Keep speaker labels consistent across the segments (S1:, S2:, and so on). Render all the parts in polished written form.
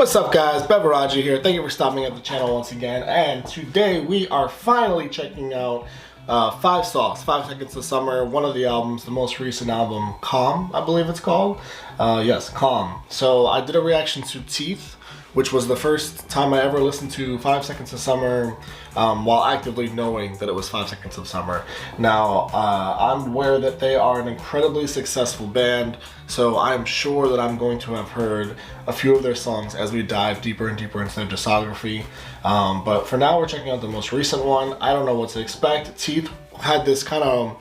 S1: What's up guys, Beveraji here. Thank you for stopping at the channel once again, and today we are finally checking out 5 Sauce, 5 Seconds of Summer, one of the albums, the most recent album, Calm, I believe it's called. Yes, Calm. So I did a reaction to Teeth, which was the first time I ever listened to 5 Seconds of Summer while actively knowing that it was 5 Seconds of Summer. Now, I'm aware that they are an incredibly successful band, so I'm sure that I'm going to have heard a few of their songs as we dive deeper and deeper into their discography. But for now, we're checking out the most recent one. I don't know what to expect. Teeth had this kind of,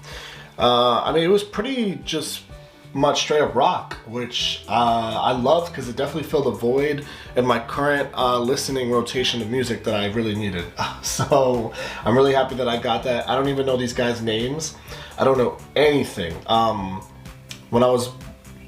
S1: I mean, it was pretty just much straight up rock, which I loved because it definitely filled a void in my current listening rotation of music that I really needed. So I'm really happy that I got that. I don't even know these guys' names. I don't know anything. When I was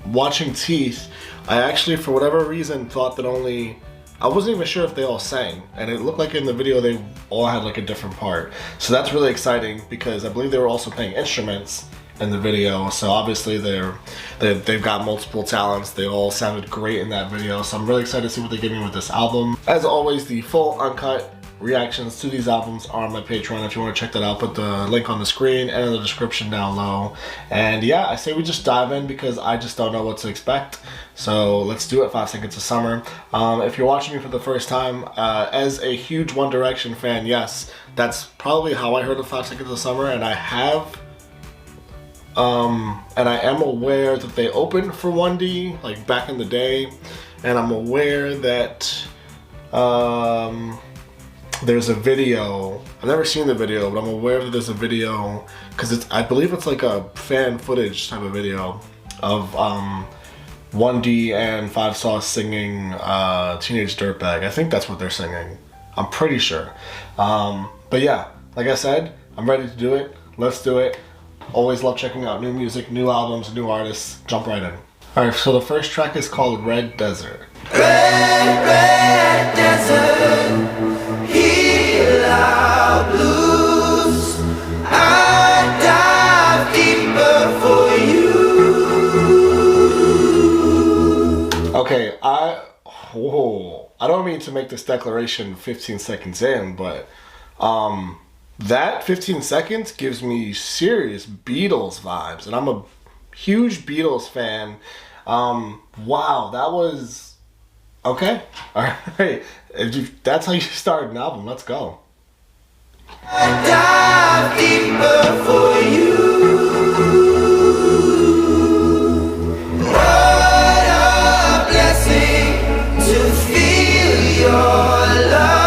S1: watching Teeth, I actually, for whatever reason, thought that I wasn't even sure if they all sang, and it looked like in the video they all had like a different part. So that's really exciting because I believe they were also playing instruments in the video, so obviously they've got multiple talents. They all sounded great in that video, so I'm really excited to see what they give me with this album. As always, the full uncut reactions to these albums are on my Patreon. If you want to check that out, put the link on the screen and in the description down low. And yeah, I say we just dive in because I just don't know what to expect. So let's do it. 5 Seconds of Summer. If you're watching me for the first time, as a huge One Direction fan, yes, that's probably how I heard of 5 Seconds of Summer, and I am aware that they opened for 1D like back in the day, and I'm aware that there's a video. I've never seen the video, but I'm aware that there's a video because I believe it's like a fan footage type of video of 1D and 5 Sauce singing Teenage Dirtbag. I think that's what they're singing. I'm pretty sure. But yeah, like I said, I'm ready to do it. Let's do it. Always love checking out new music, new albums, new artists. Jump right in. Alright, so the first track is called Red Desert.
S2: Red, red desert, heal our blues. I dive deeper for you.
S1: Okay, I don't mean to make this declaration 15 seconds in, but that 15 seconds gives me serious Beatles vibes, and I'm a huge Beatles fan. Wow, that was okay. All right, that's how you start an album. Let's go.
S2: I dive deeper for you. What a blessing to feel your love.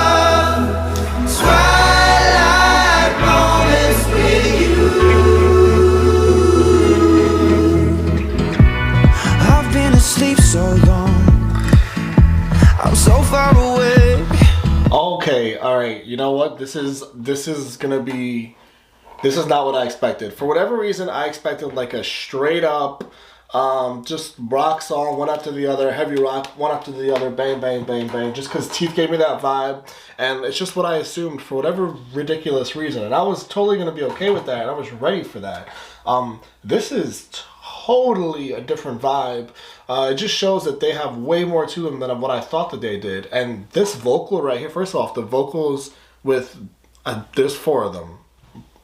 S1: Okay, all right. You know what? This is not what I expected. For whatever reason, I expected like a straight up, just rock song, one after the other, heavy rock, one after the other, bang, bang, bang, bang. Just because Teeth gave me that vibe, and it's just what I assumed for whatever ridiculous reason, and I was totally gonna be okay with that, and I was ready for that. This is totally a different vibe. It just shows that they have way more to them than what I thought that they did. And this vocal right here, first off, the vocals with, there's 4 of them.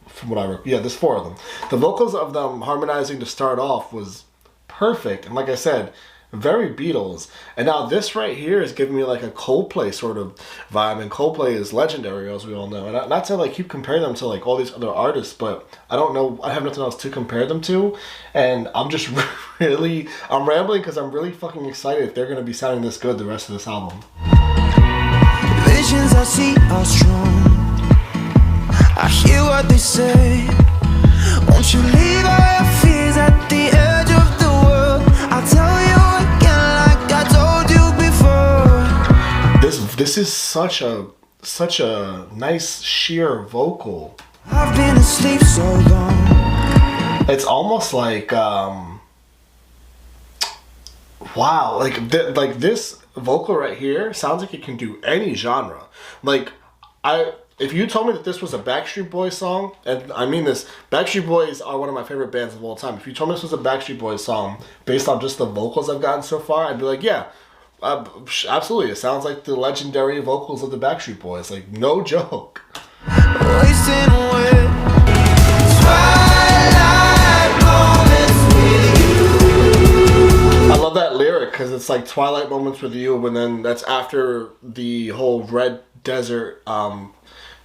S1: From what there's 4 of them. The vocals of them harmonizing to start off was perfect. And like I said, very Beatles. And now this right here is giving me like a Coldplay sort of vibe, and Coldplay is legendary, as we all know. And not to like keep comparing them to like all these other artists, but I don't know, I have nothing else to compare them to, and I'm just I'm rambling because I'm really fucking excited if they're gonna be sounding this good the rest of this album.
S2: Visions I see are strong. I hear what they say. Won't you leave all your fears at the edge of the world? I'll tell you.
S1: This is such a nice sheer vocal.
S2: I've been asleep so long.
S1: It's almost like wow, like this vocal right here sounds like it can do any genre. Like if you told me that this was a Backstreet Boys song, and I mean this, Backstreet Boys are one of my favorite bands of all time. If you told me this was a Backstreet Boys song based on just the vocals I've gotten so far, I'd be like, yeah, Absolutely. It sounds like the legendary vocals of the Backstreet Boys. Like, no joke.
S2: Wasting away. Twilight moments with you.
S1: I love that lyric because it's like twilight moments with you, but then that's after the whole red desert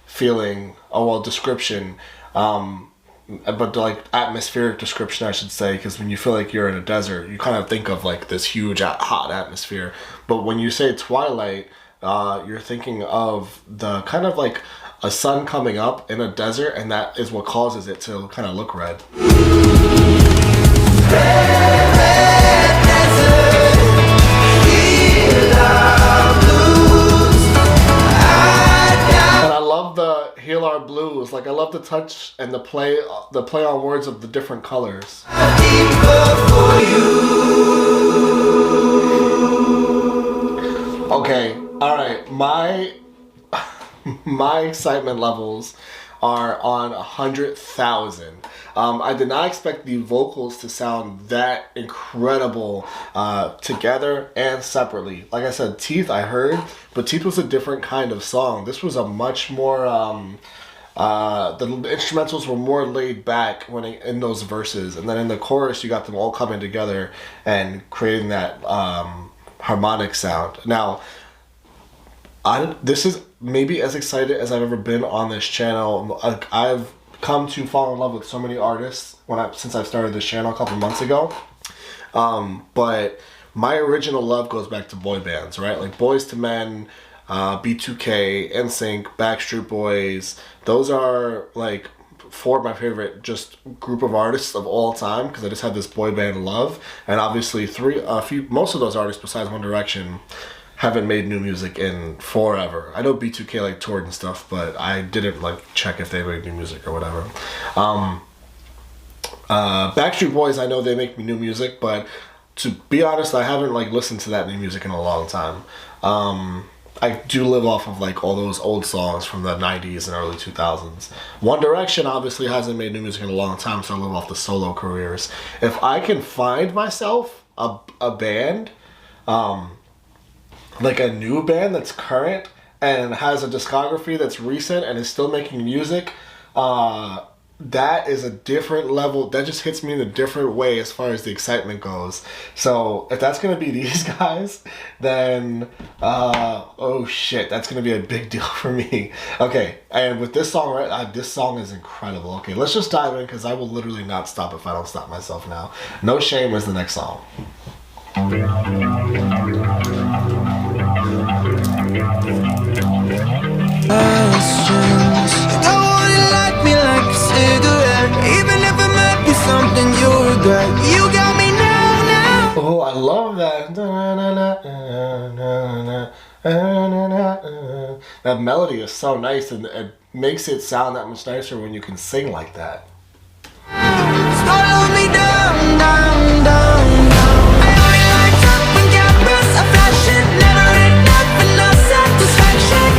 S1: feeling, description, but like atmospheric description, I should say, because when you feel like you're in a desert, you kind of think of like this huge hot atmosphere. But when you say twilight, you're thinking of the kind of like a sun coming up in a desert, and that is what causes it to kind of look red. Heal our blues. Like, I love the touch and the play on words of the different colors. Okay, all right. My excitement levels are on 100,000. I did not expect the vocals to sound that incredible together and separately. Like I said, Teeth I heard, but Teeth was a different kind of song. This was a much more, the instrumentals were more laid back in those verses. And then in the chorus, you got them all coming together and creating that harmonic sound. Now, this is maybe as excited as I've ever been on this channel. I've come to fall in love with so many artists since I've started this channel a couple months ago. But my original love goes back to boy bands, right? Like Boyz II Men, B2K, NSYNC, Backstreet Boys. Those are like four of my favorite just group of artists of all time, because I just had this boy band love. And obviously most of those artists besides One Direction haven't made new music in forever. I know B2K like toured and stuff, but I didn't like check if they made new music or whatever. Backstreet Boys, I know they make new music, but to be honest, I haven't like listened to that new music in a long time. I do live off of like all those old songs from the 90s and early 2000s. One Direction obviously hasn't made new music in a long time, so I live off the solo careers. If I can find myself a band, like a new band that's current and has a discography that's recent and is still making music, that is a different level. That just hits me in a different way as far as the excitement goes. So if that's gonna be these guys, then oh shit, that's gonna be a big deal for me. Okay, and with this song, right, this song is incredible. Okay, let's just dive in, because I will literally not stop if I don't stop myself now. No Shame is the next song. Oh, I love that. That melody is so nice, and it makes it sound that much nicer when you can sing like that.
S2: Swallow me down, down, down, down. I only like top and cameras, a flashing, never enough and no satisfaction.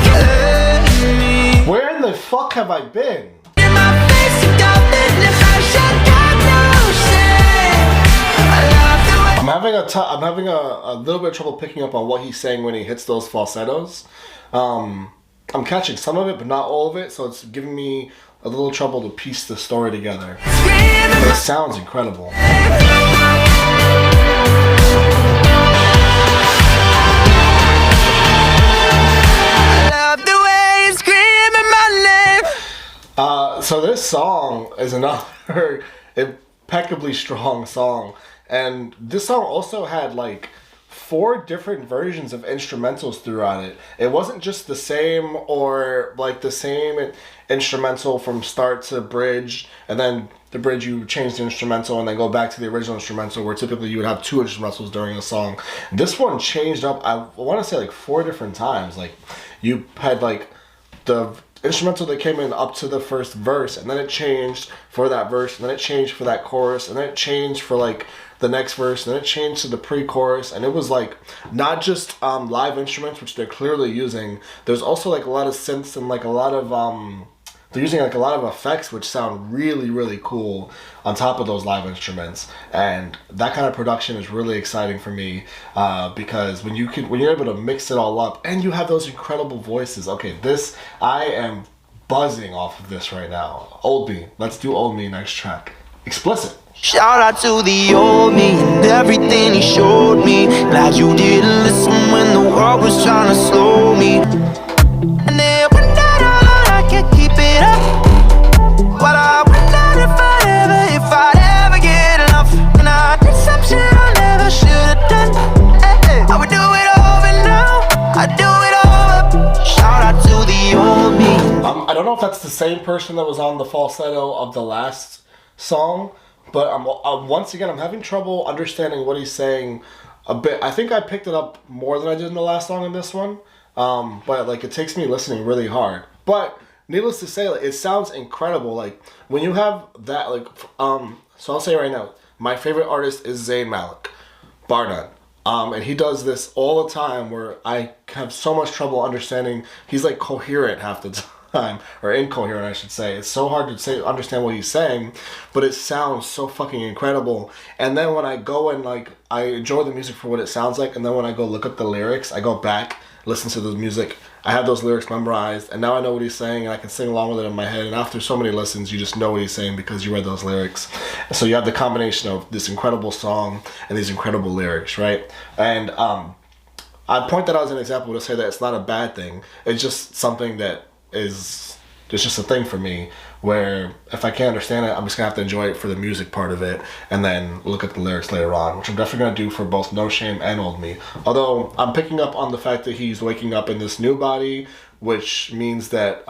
S1: Where in the fuck have I been?
S2: In my face, you got the fashion, got no shame. I love the way.
S1: I'm having a little bit of trouble picking up on what he's saying when he hits those falsettos. I'm catching some of it, but not all of it, so it's giving me a little trouble to piece the story together. But it sounds incredible.
S2: I love the way you screaming my name.
S1: So this song is another impeccably strong song. And this song also had like 4 different versions of instrumentals throughout it. It wasn't just the same, or like the same instrumental from start to bridge, and then the bridge you change the instrumental and then go back to the original instrumental, where typically you would have 2 instrumentals during a song. This one changed up, I want to say like 4 different times. Like you had like the instrumental that came in up to the first verse, and then it changed for that verse, and then it changed for that chorus, and then it changed for like the next verse, and then it changed to the pre-chorus. And it was like not just live instruments, which they're clearly using. There's also like a lot of synths and like a lot of they're using like a lot of effects which sound really, really cool on top of those live instruments, and that kind of production is really exciting for me because when you're able to mix it all up and you have those incredible voices. Okay, I am buzzing off of this right now. Old Me. Let's do Old Me next track. Explicit.
S2: Shout out to the old me and everything he showed me. Glad you didn't listen when the world was trying to slow me. And then one night alone I can't keep it up. But I wonder if I'd ever get enough. And I did some shit I never should have done. I would do it over now. I'd do it over. Shout out to the old me.
S1: I don't know if that's the same person that was on the falsetto of the last song, but once again, I'm having trouble understanding what he's saying a bit. I think I picked it up more than I did in the last song in this one, but like it takes me listening really hard. But needless to say, like, it sounds incredible. Like when you have that, like, so I'll say right now, my favorite artist is Zayn Malik, bar none. And he does this all the time where I have so much trouble understanding. He's like coherent half the time, or incoherent I should say. It's so hard to understand what he's saying, but it sounds so fucking incredible. And then when I go and like, I enjoy the music for what it sounds like, and then when I go look up the lyrics, I go back, listen to the music, I have those lyrics memorized, and now I know what he's saying, and I can sing along with it in my head. And after so many listens, you just know what he's saying because you read those lyrics. And so you have the combination of this incredible song and these incredible lyrics, right? And I point that out as an example to say that it's not a bad thing. It's just something that it's just a thing for me, where if I can't understand it, I'm just gonna have to enjoy it for the music part of it and then look at the lyrics later on, which I'm definitely gonna do for both No Shame and Old Me. Although I'm picking up on the fact that he's waking up in this new body, which means that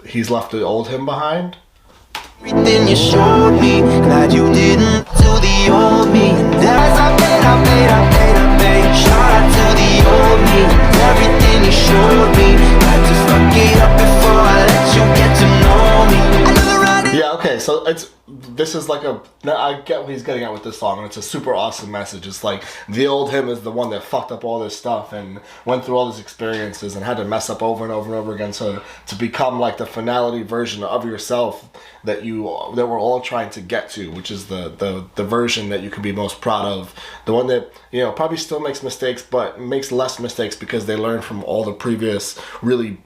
S1: he's left the old him behind.
S2: Everything you showed me, glad you didn't do the old me. As I paid. Shout out to the old me, everything you showed me. Glad to fuck it up before I let you get to know me.
S1: Yeah, okay, so this is like I get what he's getting at with this song, and it's a super awesome message. It's like the old him is the one that fucked up all this stuff and went through all these experiences and had to mess up over and over and over again to become like the finality version of yourself that we're all trying to get to, which is the version that you can be most proud of, the one that, you know, probably still makes mistakes but makes less mistakes because they learned from all the previous really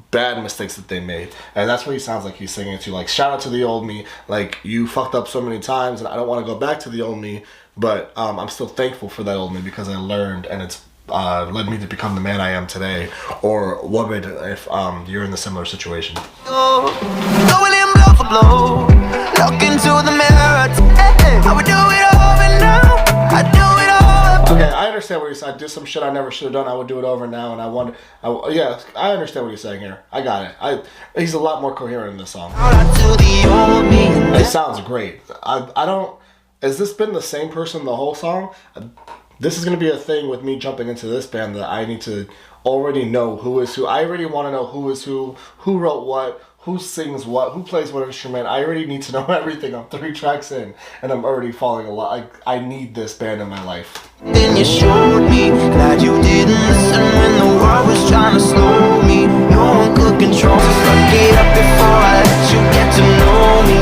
S1: bad mistakes that they made. And that's what he sounds like he's singing to. Like, shout out to the old me, like, you fucked up so many times and I don't want to go back to the old me, but I'm still thankful for that old me because I learned, and it's led me to become the man I am today, or woman if you're in a similar situation.
S2: Going in blow for blow, look into the mirror. I would do it over now. I do it over.
S1: Okay, I understand what you're saying. I did some shit I never should have done. I would do it over now, and yeah, I understand what he's saying here. I got it. He's a lot more coherent in this song. It sounds great. I don't. Has this been the same person the whole song? This is gonna be a thing with me jumping into this band that I need to already know who is who. I already want to know who is who wrote what, who sings what, who plays what instrument. I already need to know everything. I'm 3 tracks in, and I'm already falling a lot. I need this band in my life.
S2: Then you showed me, glad you didn't listen when the world was trying to slow me. No one could control me. Fuck it up before I let you get to know me.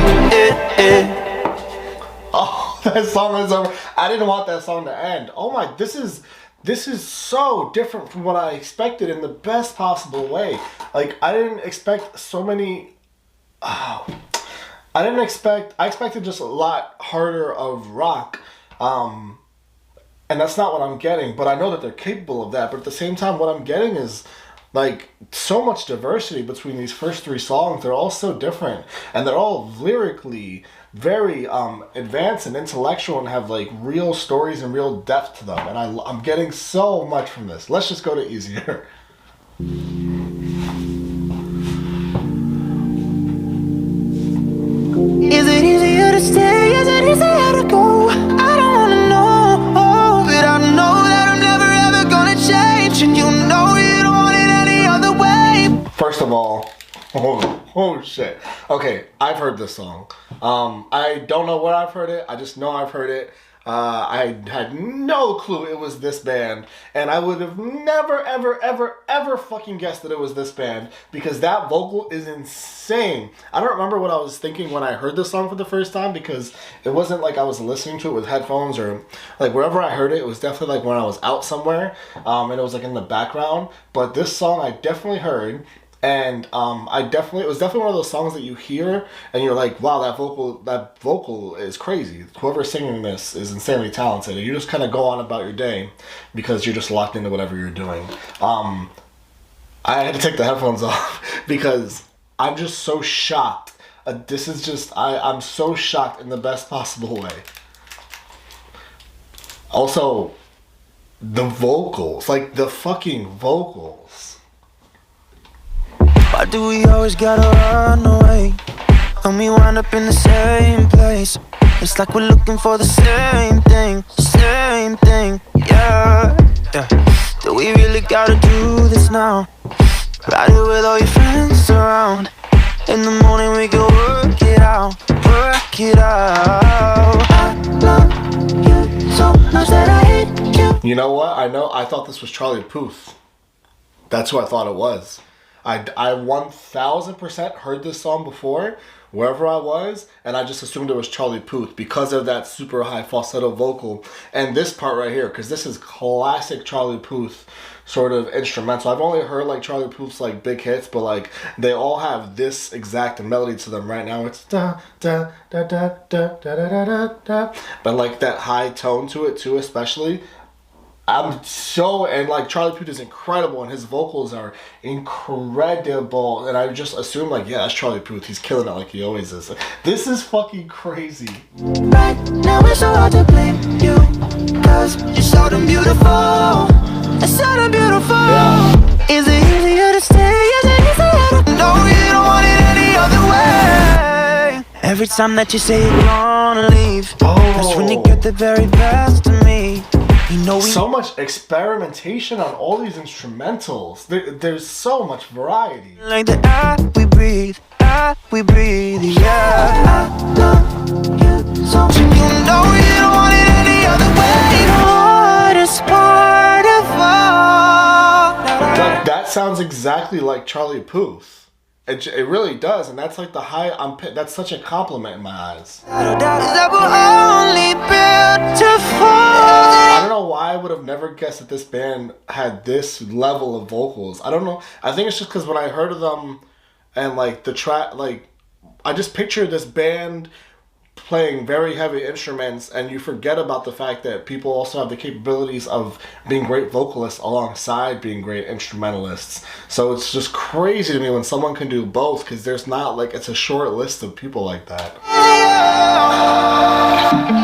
S1: Oh, that song is over. I didn't want that song to end. Oh my, this is so different from what I expected in the best possible way. Like, I didn't expect so many. I expected just a lot harder of rock. And that's not what I'm getting, but I know that they're capable of that. But at the same time, what I'm getting is like so much diversity between these first 3 songs. They're all so different, and they're all lyrically very advanced and intellectual, and have like real stories and real depth to them. And I'm getting so much from this. Let's just go to Easier.
S2: Is it easier to stay? Is it easier to go? I don't wanna know, but I know that I'm never ever gonna change, and you know you don't want it any other way.
S1: First of all, oh shit. Okay, I've heard this song. I don't know where I've heard it. I just know I've heard it. I had no clue it was this band, and I would have never, ever, ever, ever fucking guessed that it was this band, because that vocal is insane. I don't remember what I was thinking when I heard this song for the first time, because it wasn't like I was listening to it with headphones, or like wherever I heard it, it was definitely like when I was out somewhere, and it was like in the background. But this song I definitely heard. And it was definitely one of those songs that you hear and you're like, wow, that vocal is crazy. Whoever's singing this is insanely talented. And you just kind of go on about your day because you're just locked into whatever you're doing. I had to take the headphones off because I'm just so shocked. I'm so shocked in the best possible way. Also, the vocals, like the fucking vocals.
S2: Why do we always gotta run away when we wind up in the same place? It's like we're looking for the same thing, yeah. Do we really gotta do this now? Ride it with all your friends around. In the morning we can work it out. I love you so much that I hate you.
S1: You know what? I thought this was Charlie Puth. That's who I thought it was. I 1000% heard this song before, wherever I was, and I just assumed it was Charlie Puth because of that super high falsetto vocal. And this part right here, because this is classic Charlie Puth sort of instrumental. I've only heard like Charlie Puth's like big hits, but like they all have this exact melody to them right now. It's da da da da da da da da da, but like that high tone to it too, especially. And like Charlie Puth is incredible and his vocals are incredible, and I just assume like, yeah, that's Charlie Puth, he's killing it like he always is. This is fucking crazy.
S2: Right now it's so hard to blame you, cause you're so damn beautiful. It's so damn beautiful.
S1: Yeah.
S2: Is it easier to stay? Is it easier to know you don't want it any other way? Every time that you say you're gonna leave, that's when you get the very best of me. You know
S1: so much experimentation on all these instrumentals. There's so much variety.
S2: Like the air we breathe, yeah. I love you so much. You know you don't want it any other way. The hardest part of all.
S1: Like, that sounds exactly like Charlie Puth. It really does, and that's like that's such a compliment in my eyes. I don't know why I would have never guessed that this band had this level of vocals. I don't know. I think it's just because when I heard of them and like the track, like I just picture this band playing very heavy instruments, and you forget about the fact that people also have the capabilities of being great vocalists alongside being great instrumentalists. So it's just crazy to me when someone can do both, because there's not like, it's a short list of people like that.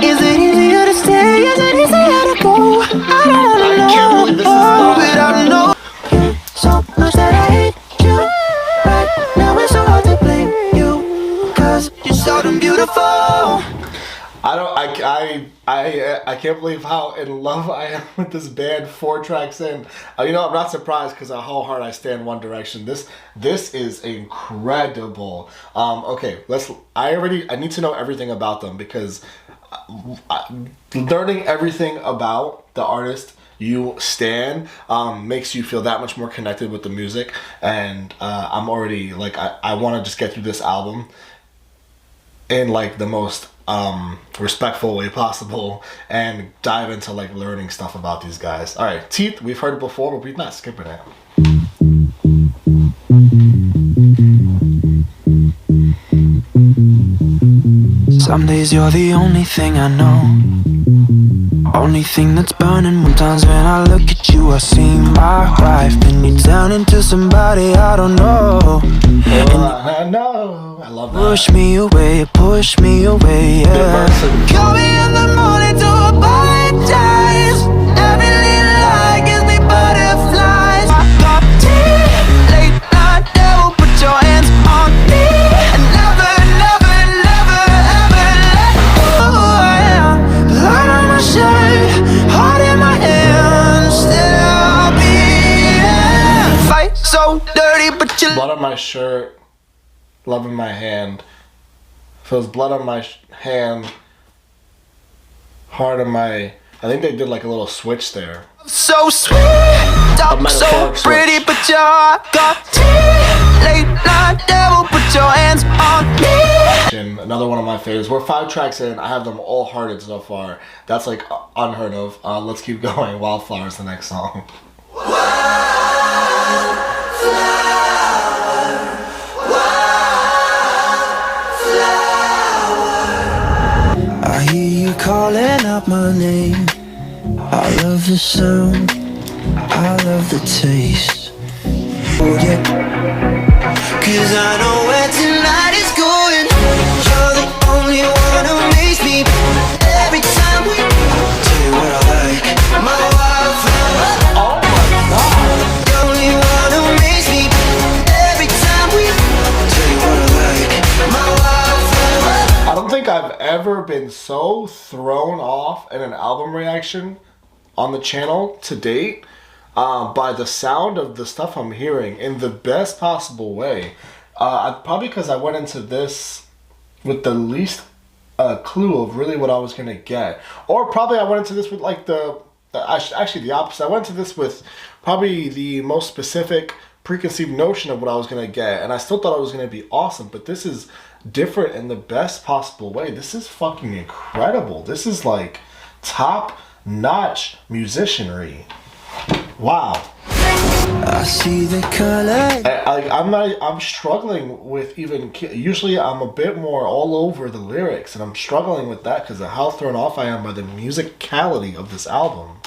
S2: Is it easier to stay? Is it easier to go?
S1: I can't believe this is not.
S2: But I know so much that I hate you. Right now it's so hard to blame you, cause you're so damn beautiful.
S1: I can't believe how in love I am with this band 4 tracks in. I'm not surprised because of how hard I stand One Direction. This is incredible. Okay, I need to know everything about them, because learning everything about the artist you stan makes you feel that much more connected with the music, and I'm already like, I want to just get through this album in like the most respectful way possible and dive into like learning stuff about these guys. All right, Teeth, we've heard it before, but we're not skipping it.
S2: Some days you're the only thing I know, only thing that's burning. Sometimes when I look at you, I see my wife, and you turn into somebody I don't know.
S1: I know. I love that.
S2: Push me away, yeah. Call me in the morning to apologize. Every little lie gives me butterflies. Pop tea, late night devil, put your hands on me. And never, never, never, ever let go. Blood on my shirt, heart in my hand, still beating. Fight so dirty, but you.
S1: Blood on my shirt, love in my hand. Feels blood on my hand,
S2: part of my, I think they did like a little switch there.
S3: So sweet, I'm so pretty, but you're got late night devil, put your hands on me.
S2: Another one of my favorites. We're 5 tracks in. I have them all hearted so far. That's like unheard of. Let's keep going. Wildflower is the next song.
S3: I hear you calling out my name. I love the sound, I love the taste. Oh yeah, 'cause I know where tonight is going. You're the only one who makes me every time we tell you what I like. My wildflower. Oh my God. The only one who makes me every time we tell you what I like. My wildflower.
S2: I don't think I've ever been so thrown off in an album reaction on the channel to date by the sound of the stuff I'm hearing in the best possible way. Probably because I went into this with the least clue of really what I was gonna get, or probably I went into this with like actually the opposite. I went into this with probably the most specific preconceived notion of what I was gonna get, and I still thought it was gonna be awesome. But this is different in the best possible way. This is fucking incredible. This is like top-notch musicianry. Wow.
S3: I see the color.
S2: I'm struggling with even. Usually, I'm a bit more all over the lyrics, and I'm struggling with that because of how thrown off I am by the musicality of this album.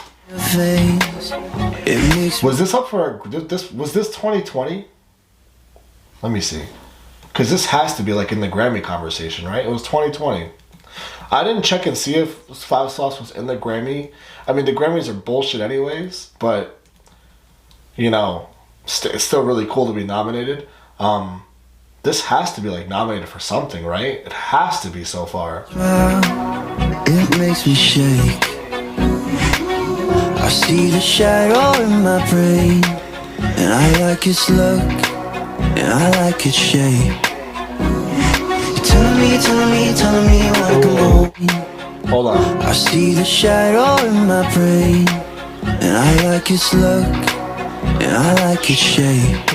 S2: Was this up for was this 2020? Let me see, because this has to be like in the Grammy conversation, right? It was 2020. I didn't check and see if 5 Sauce was in the Grammy. I mean, the Grammys are bullshit anyways, but you know, it's still really cool to be nominated. This has to be like nominated for something, right? It has to be so far.
S3: It makes me shake. I see the shadow in my brain, and I like its look, and I like its shape. Telling me when to come home.
S2: Hold on.
S3: I see the shadow in my brain, and I like its look, and I like its shape.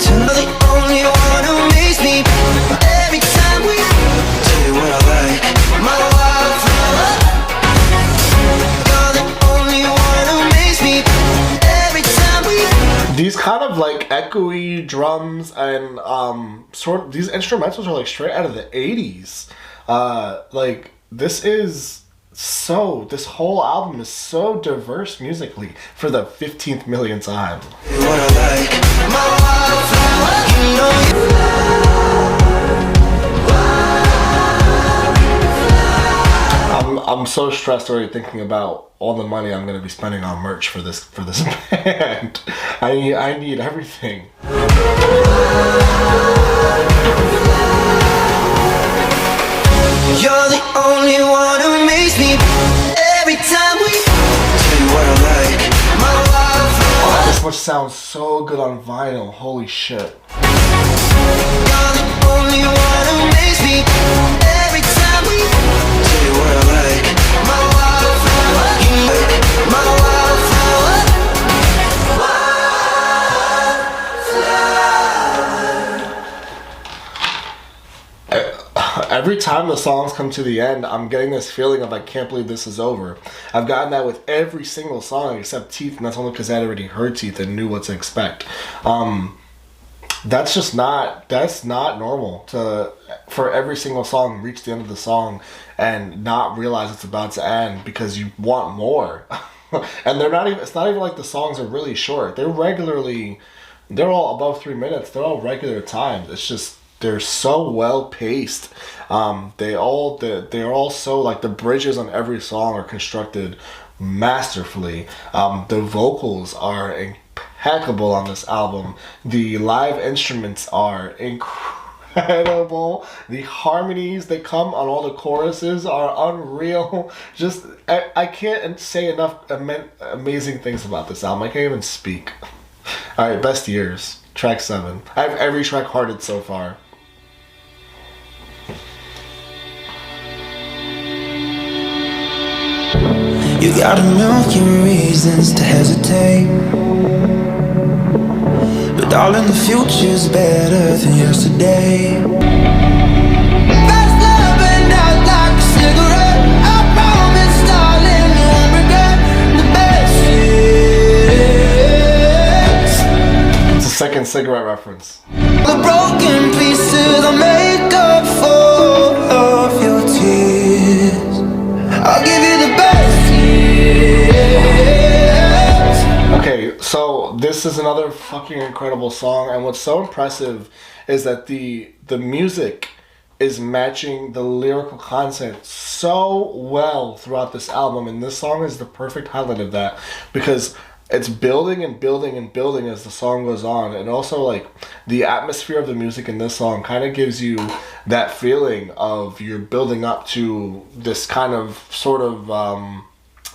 S3: You're the only one who makes me every time we tell you what I like. My wildflower. You're the only one who makes me every time we.
S2: These kind of like echoey drums and these instrumentals are like straight out of the 80s. Like this whole album is so diverse musically for the 15th millionth time.
S3: What I like. My wildflower. You know
S2: I'm so stressed already thinking about all the money I'm gonna be spending on merch for this band. I need everything.
S3: You're the only one who makes me every time we tell you what I like. My wildflower.
S2: Oh, this must sound so good on vinyl. Holy shit.
S3: You're the only one who makes me every time we tell you what I like. My wildflower. My wildflower.
S2: Every time the songs come to the end, I'm getting this feeling of I can't believe this is over. I've gotten that with every single song except Teeth, and that's only because I had already heard Teeth and knew what to expect. That's not normal for every single song reach the end of the song and not realize it's about to end because you want more. And it's not even like the songs are really short. They're all above 3 minutes. They're all regular times. It's just they're so well paced. They're all so like the bridges on every song are constructed masterfully. The vocals are impeccable on this album. The live instruments are incredible. The harmonies that come on all the choruses are unreal. Just I can't say enough amazing things about this album. I can't even speak. All right, best years. Track 7. I have every track hearted so far.
S3: You got a million reasons to hesitate, but darling, the future's better than yesterday. Fast love and out like a cigarette. I promise, darling, you won't regret the best years.
S1: It's a second cigarette reference.
S3: The broken pieces I make up for of your tears. I'll give you the best years.
S1: Okay, so this is another fucking incredible song, and what's so impressive is that the music is matching the lyrical content so well throughout this album, and this song is the perfect highlight of that because it's building and building and building as the song goes on. And also, like, the atmosphere of the music in this song kind of gives you that feeling of you're building up to this kind of sort of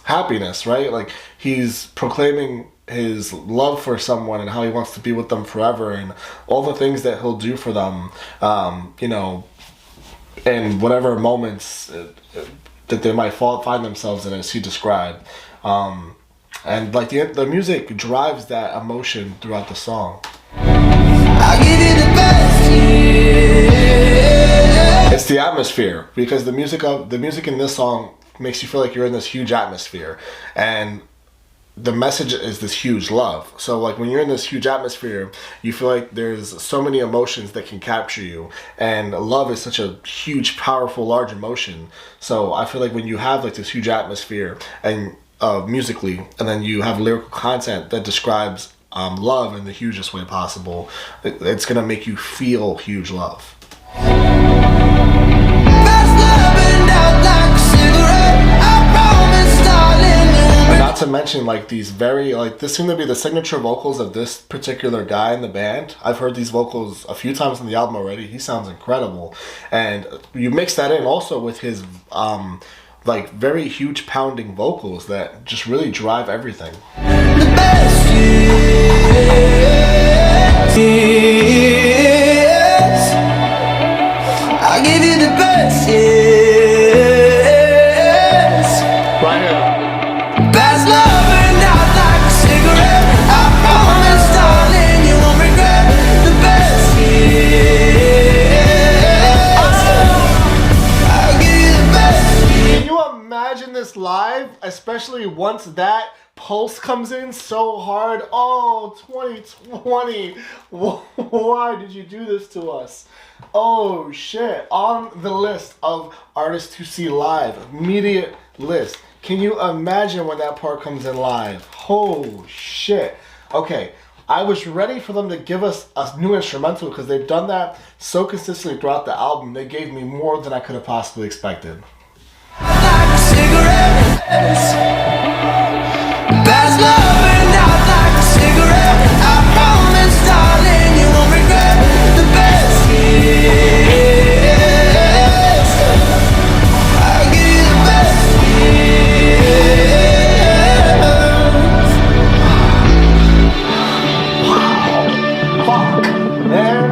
S1: happiness, right? Like, he's proclaiming his love for someone and how he wants to be with them forever and all the things that he'll do for them, you know, in whatever moments that they might find themselves in, as he described. And like the music drives that emotion throughout the song.
S3: I'll give you the best years.
S1: It's the atmosphere, because the music in this song makes you feel like you're in this huge atmosphere, and the message is this huge love. So like when you're in this huge atmosphere, you feel like there's so many emotions that can capture you, and love is such a huge, powerful, large emotion. So I feel like when you have like this huge atmosphere and musically, and then you have lyrical content that describes love in the hugest way possible, it's gonna make you feel huge love. And not to mention, like, these very, like, this seemed to be the signature vocals of this particular guy in the band. I've heard these vocals a few times on the album already. He sounds incredible, and you mix that in also with his like very huge pounding vocals that just really drive everything.
S3: The best years. I'll give you the best years.
S1: Right here.
S3: Best love and out like a cigarette. I promise, darling, you won't regret the best years. I'll give you the best years.
S1: Can you imagine this live, especially once that pulse comes in so hard? Oh, 2020, why did you do this to us? Oh shit, on the list of artists to see live, immediate list. Can you imagine when that part comes in live? Oh shit. Okay, I was ready for them to give us a new instrumental because they've done that so consistently throughout the album. They gave me more than I could have possibly expected.
S3: Like a cigarette. Best love and out like a cigarette. I promise, darling, you won't regret the best years. I'll give you the best years.
S1: Fuck, man.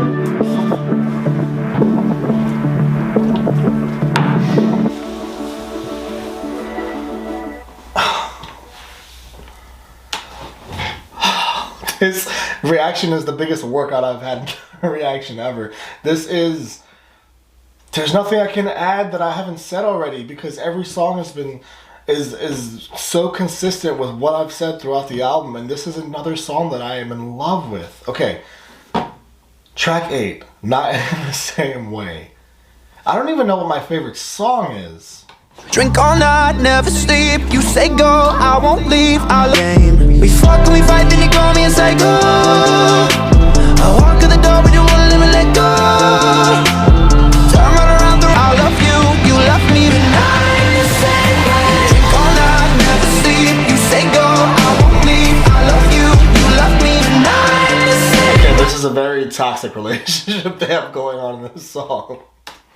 S1: This reaction is the biggest workout I've had reaction ever. There's nothing I can add that I haven't said already, because every song has been is so consistent with what I've said throughout the album, and this is another song that I am in love with. Okay, track 8, Not in the Same Way. I don't even know what my favorite song is.
S3: Drink all night, never sleep. You say go, I won't leave. I'll game. We fuck and we fight, then you call me and say go. I walk in the door, but you won't let me let go. Turn right around, I love you, you love me, but not in the same way. Drink all night, never sleep. You say go, I won't leave. I love you, you love me, but not in the same way.
S1: Okay, this is a very toxic relationship they have going on in this song.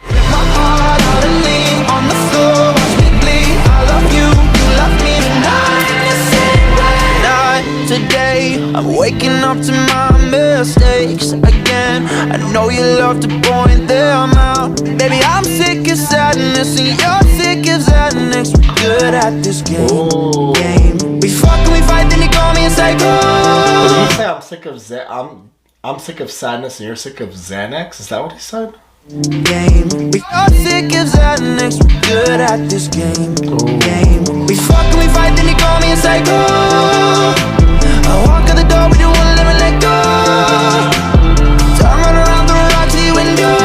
S3: My heart out and lean on the floor, watch me bleed. I love you, you love me, but not in the same way. Not
S2: today. I'm waking up to my mistakes again. I know you love to point them out. Baby, I'm sick of sadness and you're sick of sadness. We're good at this game. We fuck and we fight, then you call me a psycho.
S1: Did he say I'm sick of sadness and you're sick of Xanax? Is that what he said?
S2: We are sick of sadness. We're good at this game. We fuck and we fight, then you call me a psycho. I walk out the door, but you won't let me let go. Turn right around, throw a rock to your window.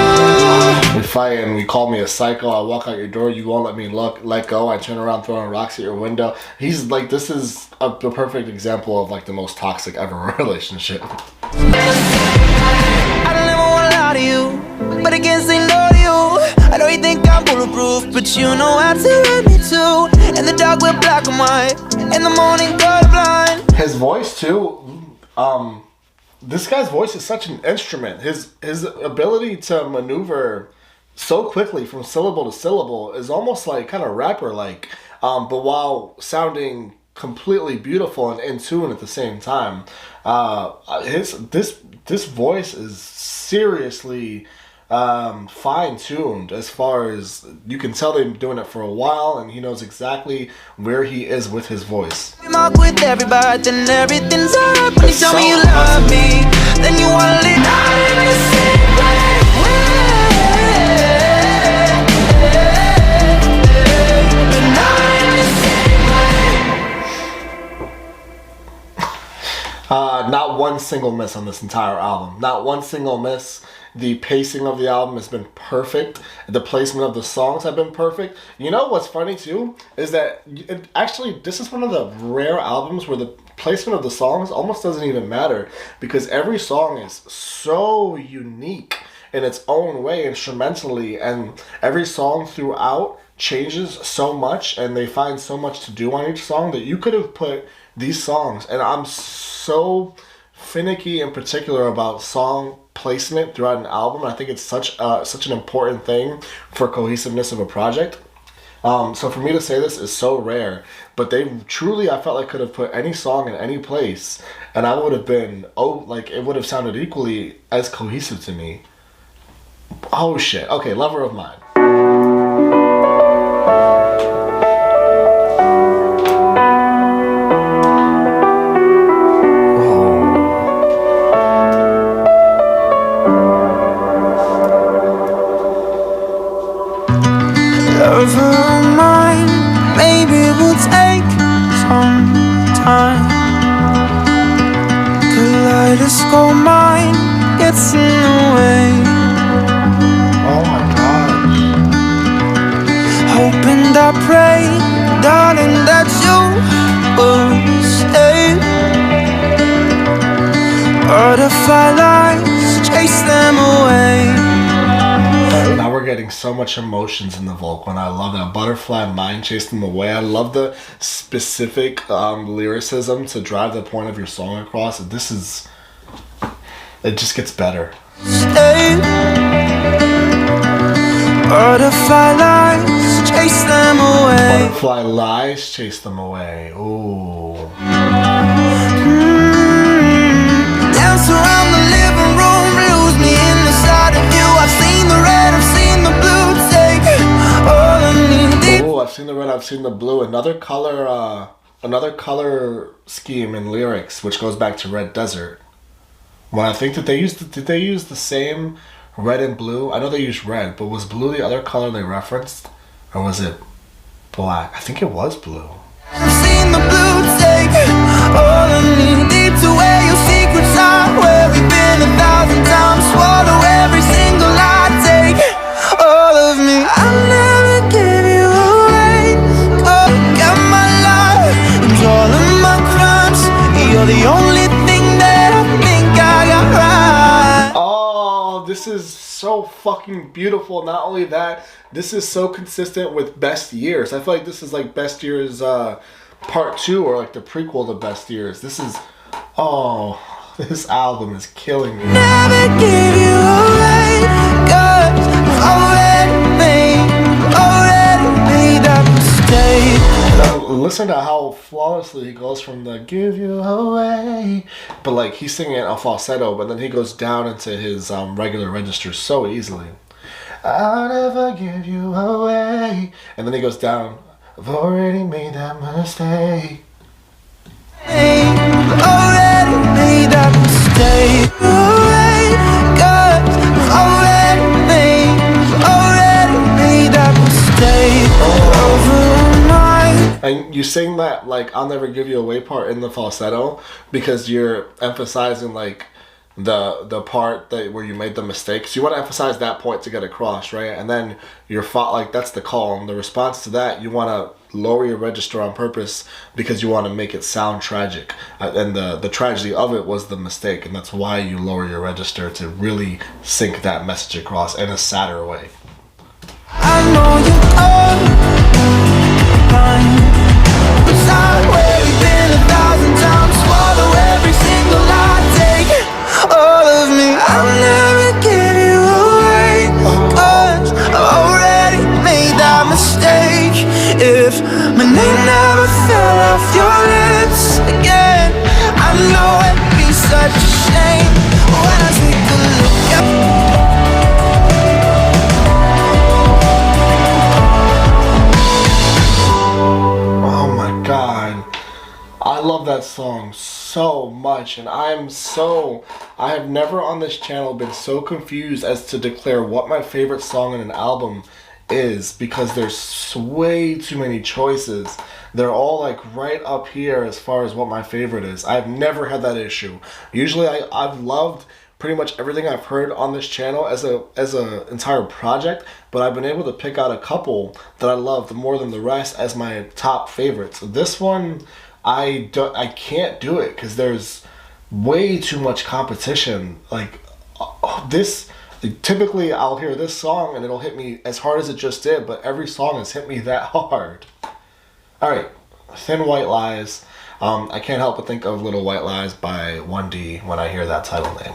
S1: We fight and we call me a psycho. I walk out your door, you won't let me let go. I turn around, throwing rocks at your window. He's like, this is the perfect example of like the most toxic ever relationship.
S2: I don't ever wanna lie to you, but I can't say no to you. I know you think I'm bulletproof, but you know how to hurt me too. In the dark we're black and white, in the morning colorblind.
S1: His voice too, this guy's voice is such an instrument. His ability to maneuver so quickly from syllable to syllable is almost like kind of rapper like, but while sounding completely beautiful and in tune at the same time. This voice is seriously fine-tuned, as far as you can tell they've been doing it for a while, and he knows exactly where he is with his voice.
S2: I'm with everybody, then everything's alright. When you tell me you love me, then you wanna leave. Not in the same way.
S1: Not one single miss on this entire album. Not one single miss. The pacing of the album has been perfect. The placement of the songs have been perfect. You know what's funny too? Is that actually this is one of the rare albums where the placement of the songs almost doesn't even matter, because every song is so unique in its own way instrumentally, and every song throughout changes so much, and they find so much to do on each song that you could have put these songs, and I'm so finicky in particular about song placement throughout an album. I think it's such an important thing for cohesiveness of a project. So for me to say this is so rare, but they truly, I felt like, could have put any song in any place, and I would have been, it would have sounded equally as cohesive to me. Oh shit. Okay, Lover of Mine.
S2: Lover of mine, maybe it will take some time. Kaleidoscope mind gets in the way.
S1: Oh my gosh.
S2: Hope and I pray, darling, that you will stay. Butterfly lights, chase them away.
S1: Now we're getting so much emotions in the vocal, and I love that. Butterfly mind, chase them away. I love the specific lyricism to drive the point of your song across. This is, it just gets better.
S2: Stay. Butterfly lights, chase them away.
S1: Butterfly lies, chase them away. Ooh.
S2: Dance around the living room, lose me in the sight of you. I've seen the red, I've seen the blue. Take all I need.
S1: Ooh, I've seen the red, I've seen the blue. Another color scheme in lyrics, which goes back to Red Desert. When I think that did they use the same red and blue? I know they used red, but was blue the other color they referenced? Or was it black? I think it was blue.
S2: I've seen the blue. Take all I need. Deep to where your secrets are, where we've been 1,000 times. Swallow every single lie. Take all of me. I'll never give you away. Oh, got my life and all of my crimes. You're the only thing that I think I got right.
S1: Oh, this is so fucking beautiful. Not only that, this is so consistent with Best Years. I feel like this is like Best Years part 2, or like the prequel to Best Years. This is, oh, this album is killing me.
S2: Never give you away, 'cause I've already made that mistake.
S1: listen to how flawlessly he goes from the give you away, but like he's singing it a falsetto, but then he goes down into his regular register so easily. I'll never give you away, and then he goes down. I've already made that mistake.
S3: Already made that mistake. Already made that mistake.
S1: And you sing that like I'll never give you away part in the falsetto because you're emphasizing like the part that where you made the mistakes. You want to emphasize that point to get across, right? And then like that's the call. And the response to that, you want to lower your register on purpose because you want to make it sound tragic. And the tragedy of it was the mistake, and that's why you lower your register to really sink that message across in a sadder way.
S3: I know you are mine. Beside where we've been 1,000 times. Swallow every single lie. Take all of me. I'll never give you away. 'Cause I've already made that mistake. If my name never fell off your lips again, I know it'd be such a shame when I take a look at
S1: I love that song so much, and I have never on this channel been so confused as to declare what my favorite song in an album is, because there's way too many choices. They're all like right up here as far as what my favorite is. I've never had that issue. Usually I've loved pretty much everything I've heard on this channel as a entire project, but I've been able to pick out a couple that I loved more than the rest as my top favorites. This one, I can't do it because there's way too much competition. Like this, typically I'll hear this song and it'll hit me as hard as it just did, but every song has hit me that hard. All right, Thin White Lies. I can't help but think of Little White Lies by 1D when I hear that title name.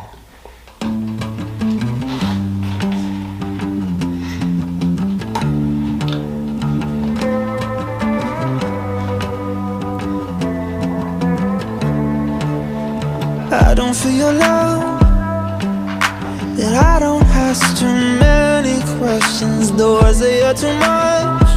S3: I don't feel love, that I don't ask too many questions. Doors are here too much.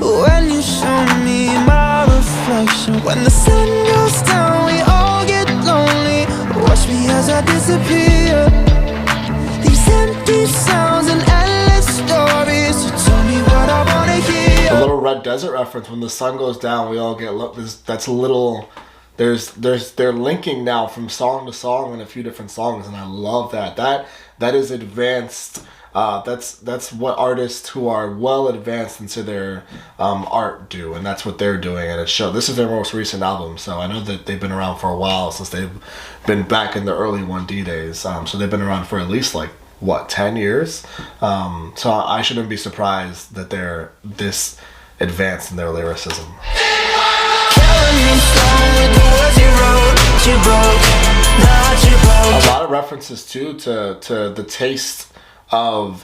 S3: When you show me my reflection, when the sun goes down, we all get lonely. Watch me as I disappear. These empty sounds and endless stories. So tell me what I wanna hear.
S1: A little Red Desert reference. When the sun goes down, we all get that's a little. They're linking now from song to song in a few different songs, and I love that. That is advanced. That's what artists who are well advanced into their art do, and that's what they're doing. And it shows. This is their most recent album, so I know that they've been around for a while, since they've been back in the early 1D days. So they've been around for at least like what, 10 years. So I shouldn't be surprised that they're this advanced in their lyricism. A lot of references too to the taste of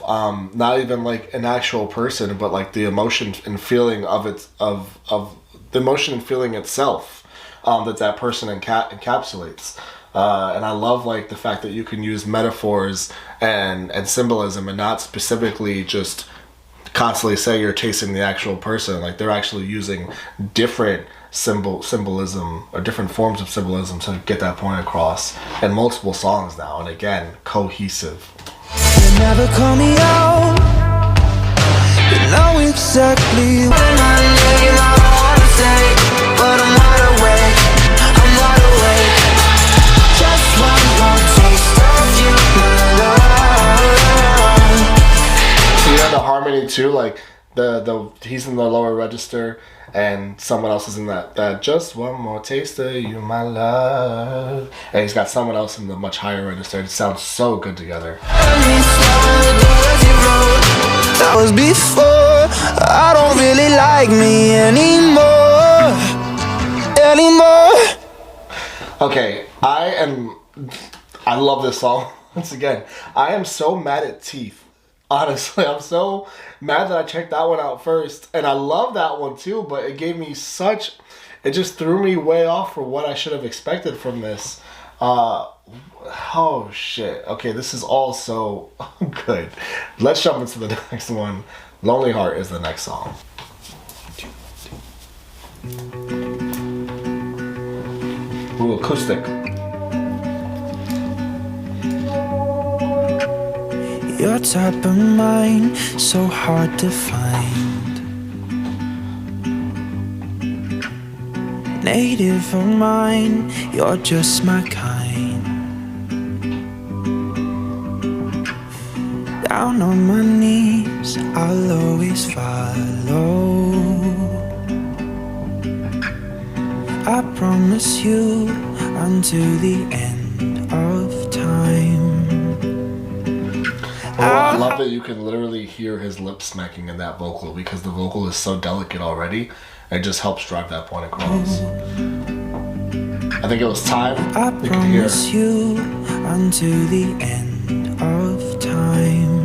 S1: not even like an actual person, but like the emotion and feeling of the emotion and feeling itself that person encapsulates. And I love like the fact that you can use metaphors and symbolism and not specifically just constantly say you're tasting the actual person. Like they're actually using different symbolism or different forms of symbolism to get that point across in multiple songs now, and again, cohesive.
S3: You never call me out. You know exactly when I name I wanna say, but I'm wide awake. I'm wide awake. Just one more taste of you, my love.
S1: So you have the harmony too, like the he's in the lower register and someone else is in that just one more taste of you, my love, and he's got someone else in the much higher register. It sounds so good together.
S3: That was before. I don't really like me anymore.
S1: Okay, I love this song. Once again, I am so mad at Teeth Honestly, I'm so mad that I checked that one out first. And I love that one too, but it gave me such... It just threw me way off for what I should have expected from this. Oh shit. Okay, this is all so good. Let's jump into the next one. Lonely Heart is the next song. Ooh, acoustic.
S3: Your type of mind, so hard to find. Native of mine, you're just my kind. Down on my knees, I'll always follow. I promise you until the end of time.
S1: Oh, I love that you can literally hear his lips smacking in that vocal because the vocal is so delicate already. It just helps drive that point across. I think it was Time.
S3: I promise you until the end of time.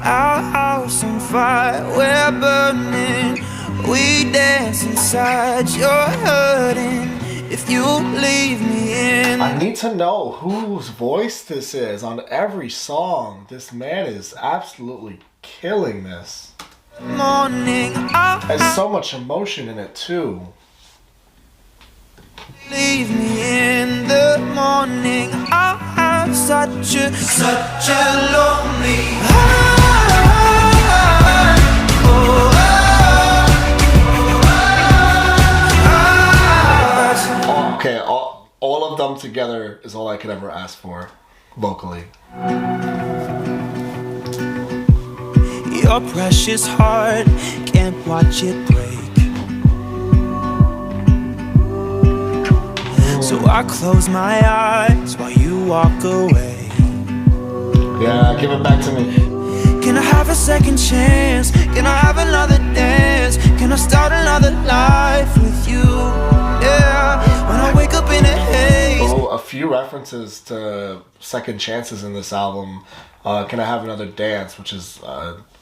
S3: Our house on fire, we're burning. We dance inside, you're hurting. If you leave me in.
S1: I need to know whose voice this is on every song. This man is absolutely killing this.
S3: Morning,
S1: There's so much emotion in it too.
S3: leave me in the morning. I have such a lonely heart.
S1: Okay, all of them together is all I could ever ask for, vocally.
S3: Your precious heart, can't watch it break. So I close my eyes while you walk away.
S1: Yeah, give it back to me.
S3: Can I have a second chance? Can I have another dance? Can I start another life with you? Yeah, when I wake up in a haze.
S1: Oh, a few references to second chances in this album. Can I have another dance, which is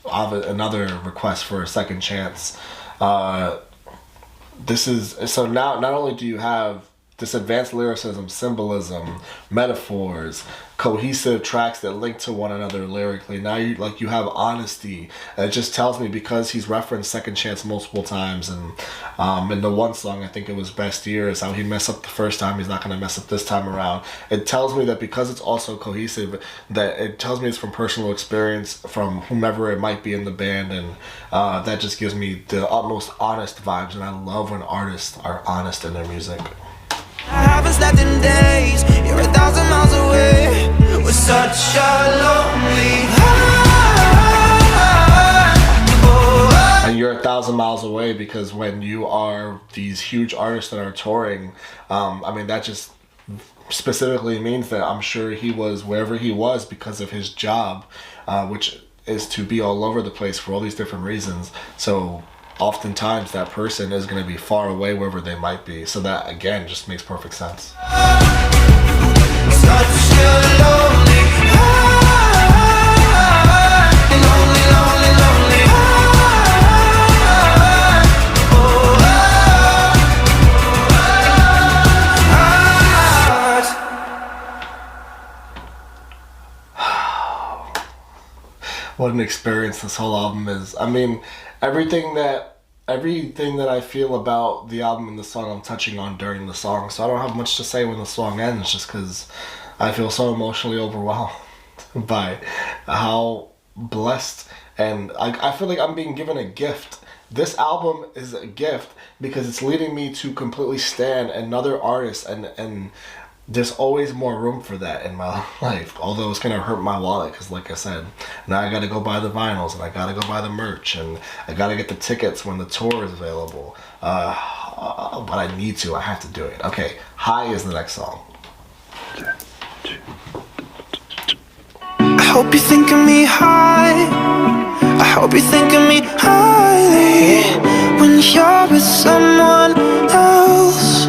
S1: another request for a second chance. This is so now. Not only do you have this advanced lyricism, symbolism, metaphors, cohesive tracks that link to one another lyrically. Now you have honesty. And it just tells me, because he's referenced Second Chance multiple times, and in the one song, I think it was Best Years, how he messed up the first time, he's not going to mess up this time around. It tells me that because it's also cohesive, that it tells me it's from personal experience, from whomever it might be in the band, and that just gives me the utmost honest vibes, and I love when artists are honest in their music.
S3: I haven't slept in days. You're 1,000 miles away. We're such a lonely heart.
S1: And you're 1,000 miles away because when you are these huge artists that are touring, I mean, that just specifically means that I'm sure he was wherever he was because of his job, which is to be all over the place for all these different reasons. So oftentimes that person is going to be far away wherever they might be. So that, again, just makes perfect sense.
S3: Such a lonely heart. Lonely, lonely, lonely heart.
S1: What an experience this whole album is. I mean, everything that I feel about the album and the song I'm touching on during the song, so I don't have much to say when the song ends, just because I feel so emotionally overwhelmed by how blessed, and I feel like I'm being given a gift. This album is a gift because it's leading me to completely stan another artist, and there's always more room for that in my life, although it's gonna hurt my wallet because, like I said, now I gotta go buy the vinyls and I gotta go buy the merch and I gotta get the tickets when the tour is available, but I need to. I have to do it. Okay, High is the next song.
S3: I hope you think of me high. I hope you think of me highly when you're with someone else.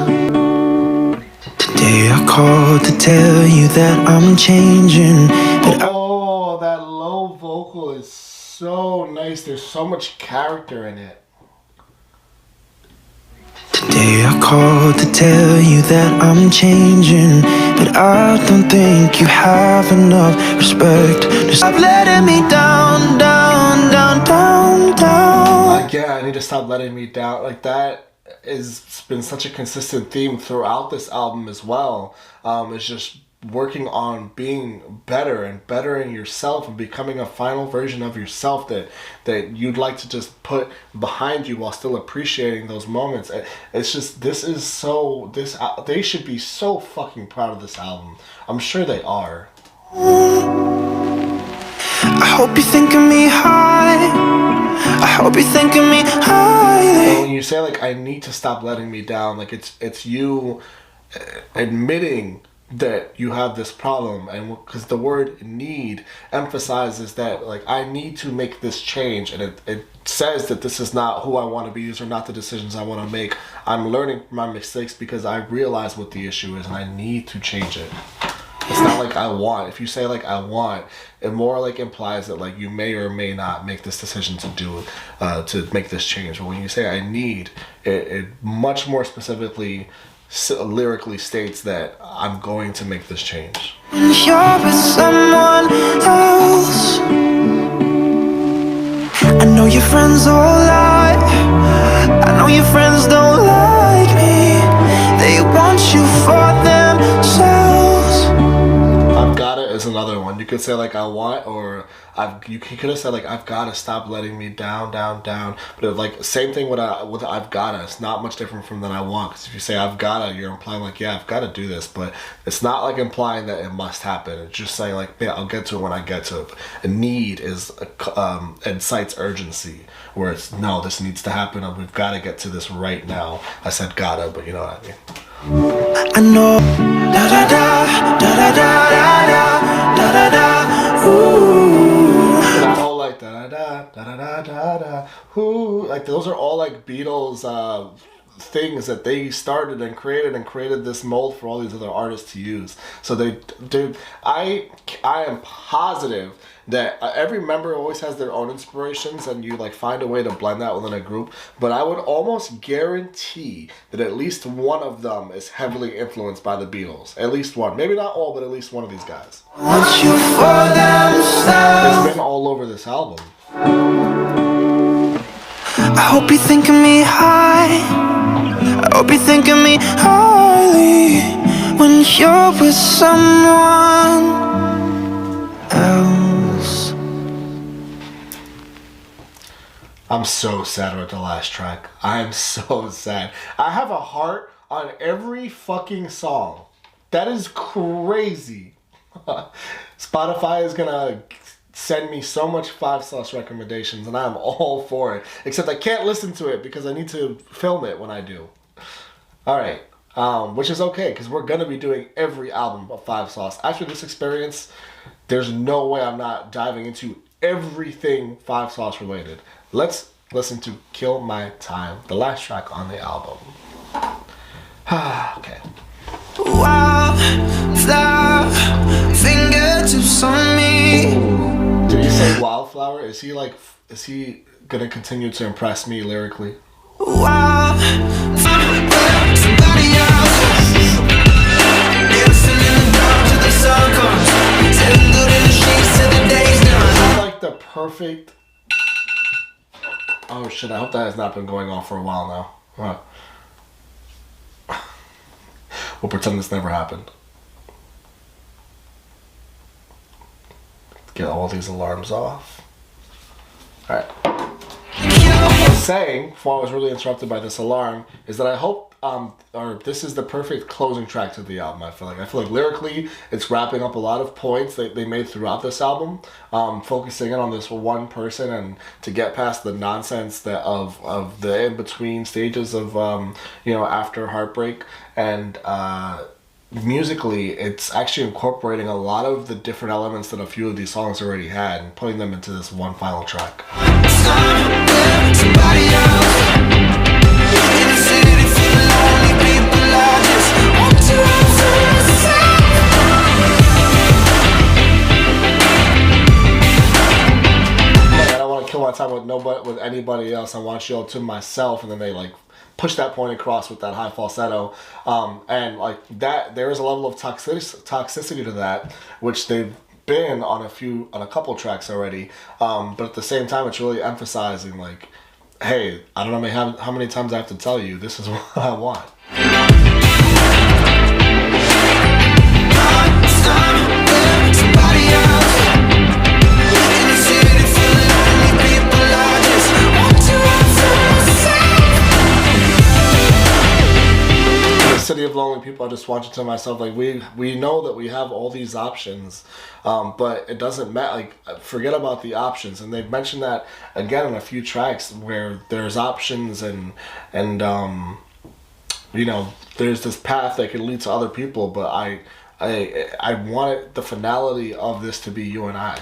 S3: Today I called to tell you that I'm changing.
S1: Oh, Yo, that low vocal is so nice. There's so much character in it.
S3: Today I called to tell you that I'm changing, but I don't think you have enough respect to stop letting me down, down, down, down, down.
S1: Yeah, I need to stop letting me down. Like, that has been such a consistent theme throughout this album as well. It's just working on being better and bettering yourself and becoming a final version of yourself that you'd like to just put behind you while still appreciating those moments. It's just, they should be so fucking proud of this album. I'm sure they are.
S3: I hope you think of me high. I hope you think of me high.
S1: When you say, like, I need to stop letting me down, like, it's you admitting that you have this problem, and because the word need emphasizes that, like, I need to make this change, and it says that this is not who I want to be. These are not the decisions I want to make. I'm learning from my mistakes because I realize what the issue is and I need to change it. It's not like I want. If you say, like, I want, it more, like, implies that, like, you may or may not make this decision to make this change. But when you say I need, it much more specifically lyrically states that I'm going to make this change.
S3: You're with someone else. I know your friends all lie. I know your friends don't like me. They want you for themselves.
S1: I've got it is another one. You could say, like, I want, or you could have said, like, I've got to stop letting me down, down, down. But like, same thing with I've gotta. It's not much different from than I want. Because if you say I've gotta, you're implying, like, yeah, I've got to do this. But it's not like implying that it must happen. It's just saying, like, yeah, I'll get to it when I get to it. A need is incites urgency, where it's, no, this needs to happen, and we've got to get to this right now. I said gotta, but you know what I mean.
S3: I know. Da da da da da da da da da da. Ooh.
S1: That whole, like, da da da da da da da. Who, like, those are all, like, Beatles things that they started and created this mold for all these other artists to use. So I am positive that every member always has their own inspirations, and you, like, find a way to blend that within a group. But I would almost guarantee that at least one of them is heavily influenced by the Beatles. At least one, maybe not all, but at least one of these guys.
S3: Want you for themselves.
S1: It's been all over this album.
S3: I hope you think of me high. I hope you think of me highly when you're with someone else.
S1: I'm so sad about the last track. I am so sad. I have a heart on every fucking song. That is crazy. Spotify is gonna send me so much 5-star recommendations, and I'm all for it. Except I can't listen to it because I need to film it when I do. Alright, which is okay, because we're gonna be doing every album of 5 Sauce. After this experience, there's no way I'm not diving into everything 5 Sauce related. Let's listen to Kill My Time, the last track on the album. Okay.
S3: Wildflower, fingertips on me.
S1: Did you say Wildflower? Is he gonna continue to impress me lyrically?
S3: Somebody else. Dancing in the dark till the sun comes. Tangled in the sheets till the day's done.
S1: It's like the perfect. Oh shit! I hope that has not been going on for a while now. Huh. We'll pretend this never happened. Get all these alarms off. Alright. What I was saying, before I was really interrupted by this alarm, is that I hope, or this is the perfect closing track to the album, I feel like. lyrically, it's wrapping up a lot of points that they made throughout this album, focusing in on this one person, and to get past the nonsense that of the in-between stages of, after heartbreak, and, musically, it's actually incorporating a lot of the different elements that a few of these songs already had and putting them into this one final track.
S3: Somebody else. In the city, feel lonely, people are just want to answer yourself.
S1: anybody else. I want you all to myself, and then they like push that point across with that high falsetto, and like that, there is a level of toxicity to that, which they've been on a couple tracks already, but at the same time, it's really emphasizing like, hey, I don't know how many times I have to tell you, this is what I want. City of lonely people, I just want you to myself, like we know that we have all these options, but it doesn't matter, like forget about the options. And they've mentioned that again in a few tracks where there's options and you know, there's this path that can lead to other people, but I wanted the finality of this to be you and I.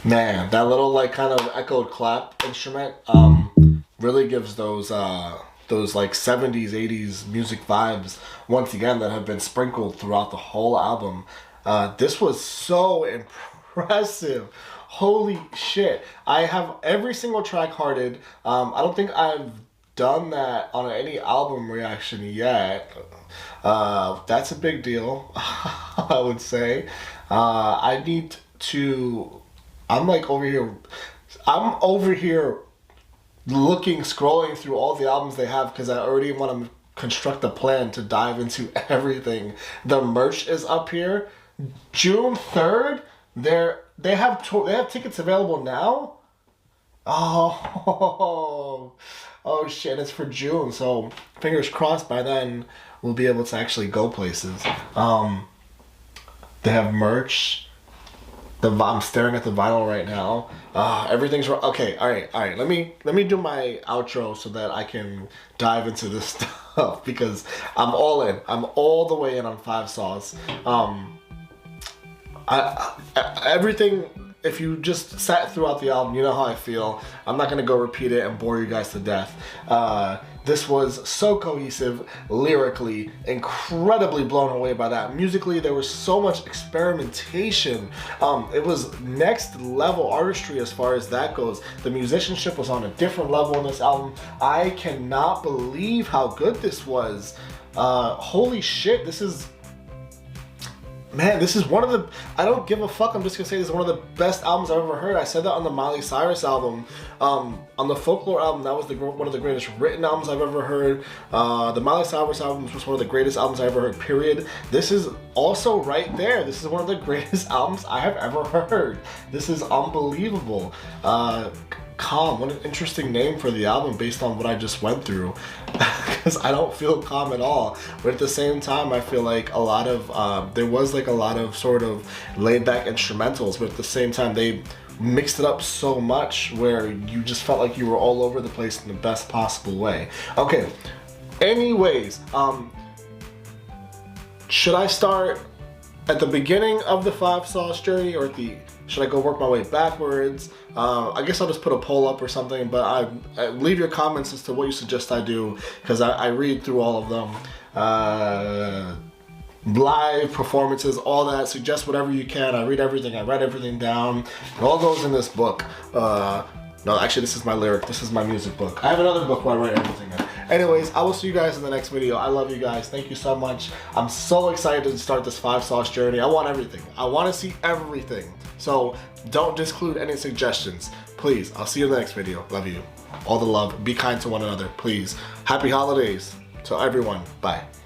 S1: Man, that little like kind of echoed clap instrument really gives those like 70s, 80s music vibes once again that have been sprinkled throughout the whole album. This was so impressive. Holy shit. I have every single track hearted. I don't think I've done that on any album reaction yet. That's a big deal, I would say. I need to... I'm over here scrolling through all the albums they have because I already want to construct a plan to dive into everything. The merch is up here. June 3rd, they have tickets available now. Oh shit, it's for June, so fingers crossed by then we'll be able to actually go places. They have merch. I'm staring at the vinyl right now. Everything's okay. All right. Let me do my outro so that I can dive into this stuff because I'm all in. I'm all the way in on Five Sauce. Everything. If you just sat throughout the album, you know how I feel. I'm not gonna go repeat it and bore you guys to death. This was so cohesive, lyrically, incredibly blown away by that. Musically, there was so much experimentation. It was next level artistry as far as that goes. The musicianship was on a different level in this album. I cannot believe how good this was. Holy shit, this is... Man, this is one of the... I don't give a fuck, I'm just gonna say this is one of the best albums I've ever heard. I said that on the Miley Cyrus album. On the Folklore album, that was one of the greatest written albums I've ever heard. The Miley Cyrus album was one of the greatest albums I ever heard, period. This is also right there. This is one of the greatest albums I have ever heard. This is unbelievable. Calm, what an interesting name for the album based on what I just went through. Because I don't feel calm at all, but at the same time I feel like a lot of there was like a lot of sort of laid back instrumentals, but at the same time they mixed it up so much where you just felt like you were all over the place in the best possible way. Okay, anyways, should I start at the beginning of the Five Sauce journey or should I go work my way backwards? I guess I'll just put a poll up or something, but I leave your comments as to what you suggest I do, because I read through all of them. Live performances, all that, suggest whatever you can. I read everything, I write everything down. It all goes in this book. No, actually this is my lyric, this is my music book. I have another book where I write everything in. Anyways, I will see you guys in the next video. I love you guys. Thank you so much. I'm so excited to start this Five Sauce journey. I want everything. I want to see everything. So don't disclude any suggestions. Please, I'll see you in the next video. Love you. All the love. Be kind to one another, please. Happy holidays to everyone. Bye.